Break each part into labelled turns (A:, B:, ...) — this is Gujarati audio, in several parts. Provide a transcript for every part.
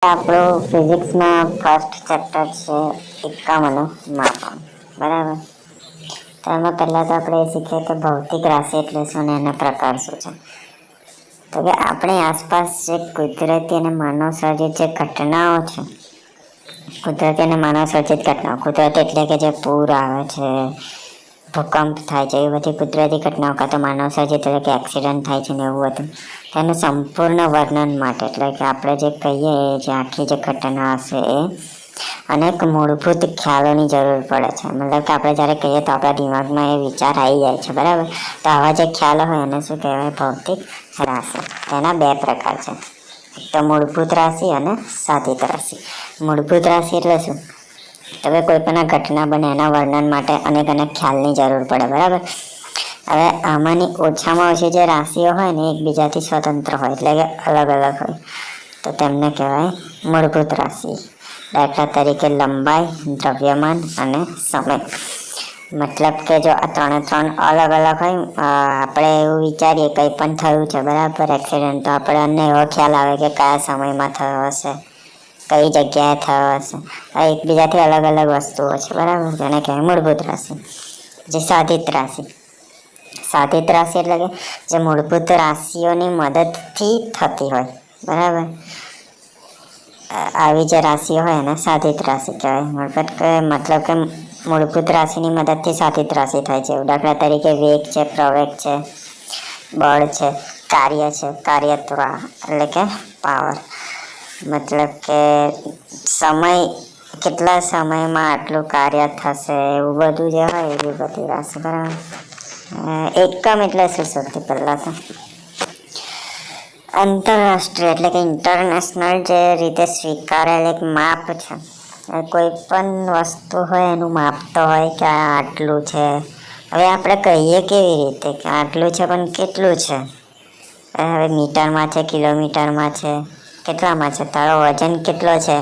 A: આપણું ફિઝિક્સમાં ફર્સ્ટ ચેપ્ટર છે એકામનું માપન, બરાબર. તો એમાં પહેલાં તો આપણે એ શીખીએ કે ભૌતિક રાશિ એટલે શું ને એના પ્રકાર શું છે. તો કે આપણી આસપાસ જે કુદરતી અને માનવ સર્જિત જે ઘટનાઓ છે, કુદરતી અને માનવ સર્જિત ઘટનાઓ, કુદરતી એટલે કે જે પૂર આવે છે, ભૂકંપ થાય છે, એ બધી કુદરતી ઘટનાઓ કાં તો માનવ સર્જિત એટલે કે એક્સિડન્ટ થાય છે ને એવું હતું, તેનું સંપૂર્ણ વર્ણન માટે એટલે કે આપણે જે કહીએ જે આખી જે ઘટના હશે એ અનેક મૂળભૂત ખ્યાલોની જરૂર પડે છે. મતલબ કે આપણે જ્યારે કહીએ તો આપણા દિમાગમાં એ વિચાર આવી જાય છે, બરાબર. તો આવા જે ખ્યાલો હોય એને શું કહેવાય? ભૌતિક રાશિ. એના બે પ્રકાર છે, એક તો મૂળભૂત રાશિ અને સાધિત રાશિ. મૂળભૂત રાશિ એટલે શું? તો કે કોઈ પણ ઘટના બને એના વર્ણન માટે અનેક ખ્યાલની જરૂર પડે, બરાબર. હવે આમાંની ઓછામાં ઓછી જે રાશિઓ હોય ને એકબીજાથી સ્વતંત્ર હોય એટલે કે અલગ અલગ હોય, તો તેમને કહેવાય મૂળભૂત રાશિ. દાખલા તરીકે લંબાઈ, દ્રવ્યમાન અને સમય. મતલબ કે જો આ ત્રણ અલગ અલગ હોય, આપણે એવું વિચારીએ કંઈ પણ થયું છે, બરાબર, એક્સિડન્ટ, તો આપણને એવો ખ્યાલ આવે કે કયા સમયમાં થયો હશે, કઈ જગ્યાએ થયો હશે. આ એકબીજાથી અલગ અલગ વસ્તુઓ છે, બરાબર, જેને કહેવાય મૂળભૂત રાશિ. જે સાધિત રાશિ. સાધિત રાશિ એટલે કે જે મૂળભૂત રાશિઓની મદદથી થતી હોય, બરાબર. આવી જે રાશિઓ હોય એને સાધિત રાશિ કહેવાય. મતલબ કે મૂળભૂત રાશિની મદદથી સાધિત રાશિ થાય છે. દાખલા તરીકે વેગ છે, પ્રવેગ છે, બળ છે, કાર્ય છે, કાર્યત્વ એટલે કે પાવર. મતલબ કે સમય, કેટલા સમયમાં આટલું કાર્ય થશે, એવું બધું જે હોય એવી બધી રાશિ, બરાબર. એકમ એટલે શું? સૌથી પહેલાં તો આંતરરાષ્ટ્રીય એટલે કે ઇન્ટરનેશનલ જે રીતે સ્વીકારેલ એક માપ છે. કોઈ પણ વસ્તુ હોય એનું માપ તો હોય કે આટલું છે. હવે આપણે કહીએ કેવી રીતે કે આટલું છે, પણ કેટલું છે? હવે મીટરમાં છે, કિલોમીટરમાં છે, કેટલામાં છે? તારો વજન કેટલો છે?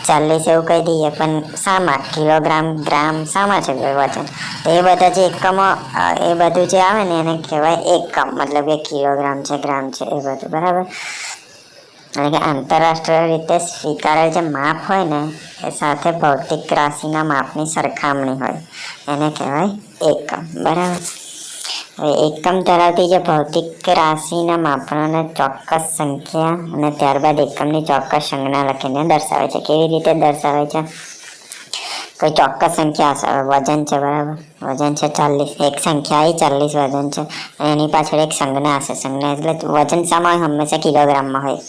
A: 40 એવું કહી દઈએ, પણ શામાં? કિલોગ્રામ, ગ્રામ, શામાં છે વજન? એ બધા જે એકમો, એ બધું જે આવે ને એને કહેવાય એકમ. મતલબ કે કિલોગ્રામ છે, ગ્રામ છે, એ બધું, બરાબર. એટલે કે આંતરરાષ્ટ્રીય રીતે સ્વીકારેલ જે માપ હોય ને એ સાથે ભૌતિક રાશિના માપની સરખામણી હોય એને કહેવાય એકમ, બરાબર. હવે એકમ ધરાવતી જે ભૌતિક રાશિના માપનોને ચોક્કસ સંખ્યા અને ત્યારબાદ એકમની ચોક્કસ સંજ્ઞા લખીને દર્શાવે છે. કેવી રીતે દર્શાવે છે? કોઈ ચોક્કસ સંખ્યા હશે, વજન છે, બરાબર, વજન છે 40, એક સંખ્યા આવી 40 વજન છે, એની પાછળ એક સંજ્ઞા હશે. સંજ્ઞા એટલે વજન શામાં હોય? હંમેશા કિલોગ્રામમાં હોય,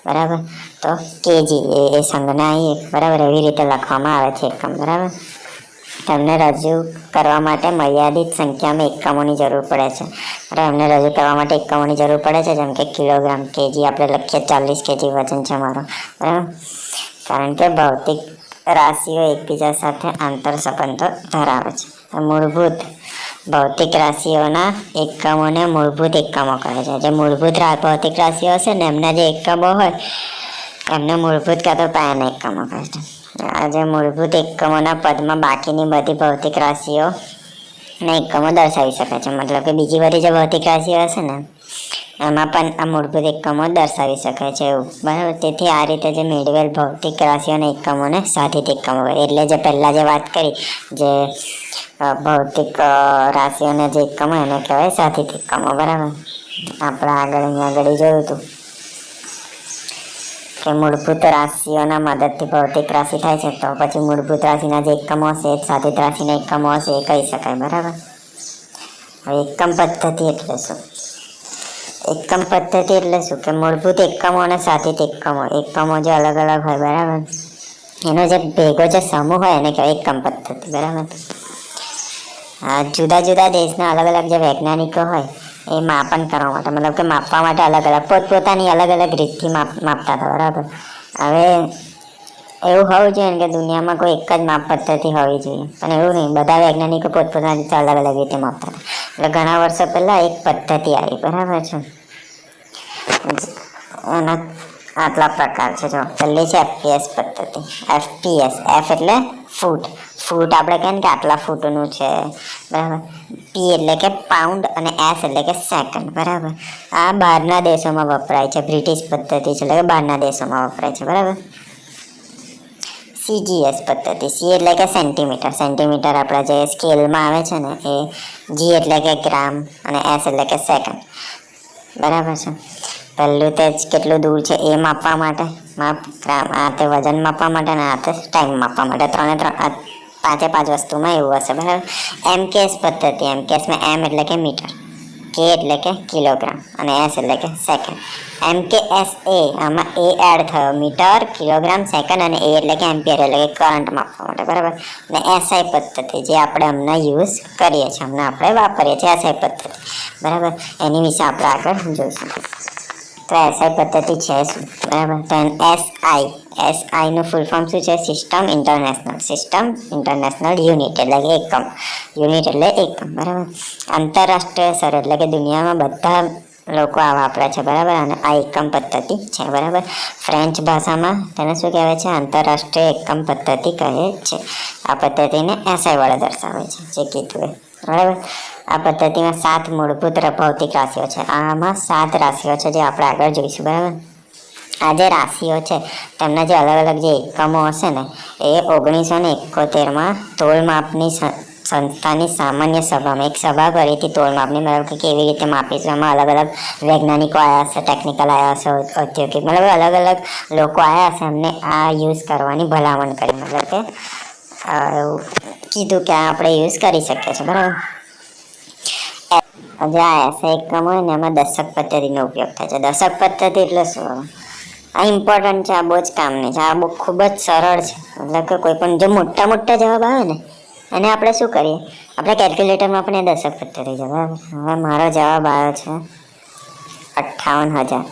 A: બરાબર. તો કેજી એ સંજ્ઞા આવી, બરાબર. એવી રીતે લખવામાં આવે છે એકમ, બરાબર. તેમને રજૂ કરવા માટે મર્યાદિત સંખ્યામાં એકમોની જરૂર પડે છે, બરાબર. એમને રજૂ કરવા માટે એકમોની જરૂર પડે છે, જેમ કે કિલોગ્રામ, કેજી. આપણે લખીએ 40 કેજી વજન છે મારો, બરાબર. કારણ કે ભૌતિક રાશિઓ એકબીજા સાથે આંતર સંબંધો ધરાવે છે. મૂળભૂત ભૌતિક રાશિઓના એકમોને મૂળભૂત એકમો કહે છે. જે મૂળભૂત ભૌતિક રાશિઓ હશે ને એમના જે એકમો હોય એમને મૂળભૂત કાં તો પાયાના એકમો કહે છે. આ જે મૂળભૂત એકમોના પદમાં બાકીની બધી ભૌતિક રાશિઓના એકમો દર્શાવી શકે છે. મતલબ કે બીજી બધી જે ભૌતિક રાશિઓ હશે ને એમાં પણ આ મૂળભૂત એકમો દર્શાવી શકાય છે, એવું, બરાબર. તેથી આ રીતે જે મેળવેલ ભૌતિક રાશિઓના એકમોને સાધિત એકમો, એટલે જે પહેલાં જે વાત કરી જે ભૌતિક રાશિઓના જે એકમો એને કહેવાય સાધિત એકમો, બરાબર. આપણે આગળ જોયું હતું કે મૂળભૂત રાશિઓના મદદથી ભૌતિક રાશિ થાય છે, તો પછી મૂળભૂત રાશિના જે એકમો હશે એ સાધિત રાશિના એકમો હશે એ કહી શકાય, બરાબર. હવે એકમ પદ્ધતિ એટલે શું? એકમ પદ્ધતિ એટલે શું કે મૂળભૂત એકમો અને સાધિત એકમો જે અલગ અલગ હોય, બરાબર, એનો જે ભેગો જે સમૂહ હોય એને કહેવાય એકમ પદ્ધતિ, બરાબર. જુદા જુદા દેશના અલગ અલગ જે વૈજ્ઞાનિકો હોય એ માપન કરવા માટે, મતલબ કે માપવા માટે અલગ અલગ પોતપોતાની અલગ અલગ રીતથી માપતા હતા, બરાબર. હવે એવું હોવું જોઈએ કે દુનિયામાં કોઈ એક જ માપ પદ્ધતિ હોવી જોઈએ, પણ એવું નહીં. બધા વૈજ્ઞાનિકો પોતપોતાની રીતે અલગ અલગ રીતે માપતા હતા. એટલે ઘણા વર્ષો પહેલાં એક પદ્ધતિ આવી, બરાબર છે. એના આટલા પ્રકાર છે. જો પહેલી છે એફપીએસ પદ્ધતિ. એફપીએસ, એફ એટલે ફૂટ. ફૂટ આપણે કહીએ ને કે આટલા ફૂટનું છે, બરાબર. પી એટલે કે પાઉન્ડ અને એસ એટલે કે સેકન્ડ, બરાબર. આ બહારના દેશોમાં વપરાય છે. બ્રિટિશ પદ્ધતિ છે, એટલે કે બહારના દેશોમાં વપરાય છે, બરાબર. CGS પદ્ધતિ. સી એટલે કે સેન્ટીમીટર. સેન્ટીમીટર આપણા જે સ્કેલમાં આવે છે ને એ, જી એટલે કે ગ્રામ અને એસ એટલે કે સેકન્ડ. બરાબર છે. પહેલું તે જ કેટલું દૂર છે એ માપવા માટે માપ, ગ્રામ, આ તે વજન માપવા માટે અને આ તે ટાઈમ માપવા માટે. ત્રણે ત્રણ પાંચે પાંચ વસ્તુમાં એવું હશે. બરાબર. MKS પદ્ધતિ. MKSમાં એમ એટલે કે મીટર, કે એટલે કે કિલોગ્રામ અને એસ એટલે કે સેકન્ડ. MKS આમાં એ એડ થયો, મીટર, કિલોગ્રામ, સેકન્ડ અને એ એટલે કે એમ્પિયર એટલે કે કરંટ માપવા માટે. બરાબર. અને SI પદ્ધતિ જે આપણે હમણાં યુઝ કરીએ છીએ, હમણાં આપણે વાપરીએ છીએ SI પદ્ધતિ. બરાબર. એની વિશે આપણે આગળ જોઈશું. તો SI પદ્ધતિ છે શું? બરાબર. તો SI નું ફૂલ ફોર્મ શું છે? સિસ્ટમ ઇન્ટરનેશનલ યુનિટ એટલે કે એકમ. યુનિટ એટલે એકમ. બરાબર. આંતરરાષ્ટ્રીય સ્તર એટલે કે દુનિયામાં બધા લોકો આ વાપરે છે. બરાબર. અને આ એકમ પદ્ધતિ છે. બરાબર. ફ્રેન્ચ ભાષામાં તેને શું કહેવાય છે? આંતરરાષ્ટ્રીય એકમ પદ્ધતિ કહે છે. આ પદ્ધતિને SI વડે દર્શાવે છે, જે કીધું એ. બરાબર. આ પદ્ધતિમાં 7 મૂળભૂત ભૌતિક રાશિઓ છે. આમાં 7 રાશિઓ છે જે આપણે આગળ જોઈશું. બરાબર. આ જે રાશિઓ છે તેમના જે અલગ અલગ જે એકમો હશે ને એ 1971માં તોલ માપની સંસ્થાની સામાન્ય સભામાં એક સભા કરી હતી. તોલ માપની, મતલબ કે કેવી રીતે માપીશું. એમાં અલગ અલગ વૈજ્ઞાનિકો આવ્યા હશે, ટેકનિકલ આવ્યા હશે, ઔદ્યોગિક, મતલબ અલગ અલગ લોકો આવ્યા હશે. એમને આ યુઝ કરવાની ભલામણ કરી, મતલબ કે એવું કીધું કે આપણે યુઝ કરી શકીએ છીએ. બરાબર. જે આ એસઆઈ એકમ હોય ને એમાં દશક પદ્ધતિનો ઉપયોગ થાય છે. દશક પદ્ધતિ એટલે શું? આ ઇમ્પોર્ટન્ટ છે. આ બહુ જ કામની છે. આ બહુ ખૂબ જ સરળ છે. મતલબ કે કોઈ પણ જે મોટા મોટા જવાબ આવે ને એને આપણે શું કરીએ, આપણે કેલ્ક્યુલેટરમાં પણ એ દશક પદ્ધતિ છે. બરાબર. હવે મારો જવાબ આવ્યો છે 58,000.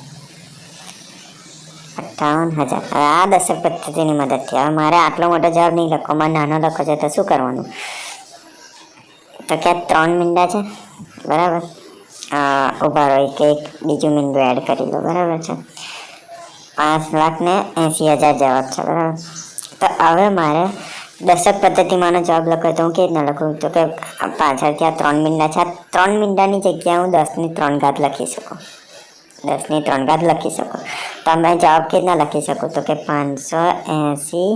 A: 58,000. હવે આ દશક પદ્ધતિની મદદથી હવે મારે આટલો મોટો જવાબ નહીં લખો, મારે નાનો લખો છે તો શું કરવાનું? તો કે 3 મીંડા છે. બરાબર. ઉભા રહો, એક બીજું મીંડું એડ કરી લો. બરાબર છે. 5,80,000 જવાબ છે. બરાબર. તો હવે મારે દશક પદ્ધતિમાંનો જવાબ લખો તો હું કેવી રીતના લખું? તો કે પાછળથી આ 3 મીંડા છે. 3 મીંડાની જગ્યાએ હું 10⁻³ લખી શકું. 10⁻³ લખી શકું. તો અમે જવાબ કેવી રીતના લખી શકું? તો કે 580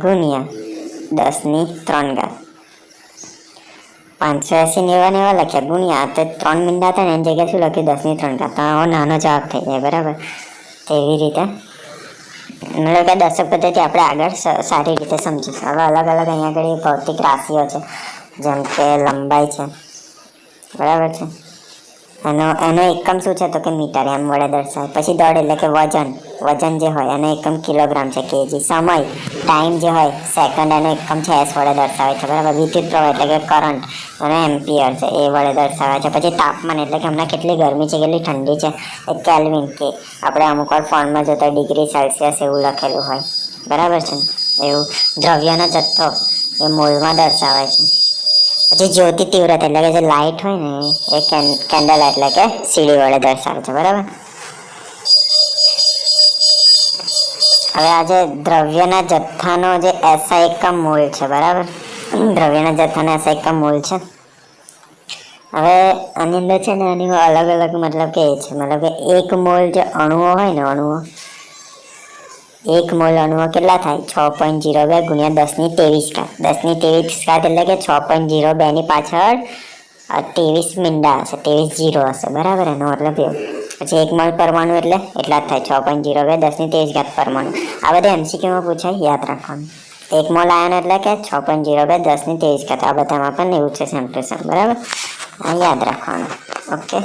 A: ગુણ્યા 10⁻³. 580 ને એવા લખ્યા ગુણ્યા તો 3 મીંડા હતા ને એની જગ્યાએ શું લખ્યું? 10⁻³. તો આવો નાનો જવાબ થઈ જાય. બરાબર. તેવી રીતે મતલબ કે દશક પદ્ધતિ આપણે આગળ સારી રીતે સમજીશું. હવે અલગ અલગ અહીંયા આગળ ભૌતિક રાશિઓ છે, જેમ કે લંબાઈ છે. બરાબર છે. એનો એકમ શું છે? તો કે મીટર, એમ વડે દર્શાવે. પછી દળ એટલે કે વજન જે હોય એનો એકમ કિલોગ્રામ છે, કેજી. સમય, ટાઈમ જે હોય સેકન્ડ, એનો એકમ છે એસ વડે દર્શાવે છે. બરાબર. વિદ્યુત પ્રવાહ એટલે કે કરંટ, એનો એમ્પિયર છે, એ વડે દર્શાવે છે. પછી તાપમાન એટલે કે હમણાં કેટલી ગરમી છે, કેટલી ઠંડી છે, એ કેલ્વિન, કે આપણે અમુક વાર ફોનમાં જોતા ડિગ્રી સેલ્સિયસ એવું લખેલું હોય. બરાબર છે. એવું. દ્રવ્યનો જથ્થો એ મોલમાં દર્શાવાય છે. પછી જ્યોતિ તીવ્રતા એટલે કે જે લાઇટ હોય ને એ કેન્ડલ એટલે કે સીડી વડે દર્શાવે છે. બરાબર. હવે આજે દ્રવ્યના જથ્થાનો જે એસઆઈ એકમ મોલ છે. બરાબર. દ્રવ્યના જથ્થાનો એસઆઈ એકમ મોલ છે. હવે આની અંદર છે ને આની અલગ અલગ મતલબ કે એ છે, મતલબ કે 1 મોલ જે અણુઓ હોય ને, 1 મોલ અણુઓ કેટલા થાય? 6.02 ગુણ્યા 10⁻23. 10⁻23 એટલે કે 6.02 ની પાછળ 23 મીંડા હશે, 23 જીરો હશે. બરાબર. એનો મતલબ એવું. પછી 1 મોલ પરમાણુ એટલે એટલા જ થાય, 6.02 10⁻23 પરમાણુ. આ બધા MCQમાં પૂછાય, યાદ રાખવાનું. 1 મોલ આયન એટલે કે 6.02 10⁻23. આ બધામાં પણ એવું છે સેમ ટુ સેમ. બરાબર. યાદ રાખવાનું. ઓકે.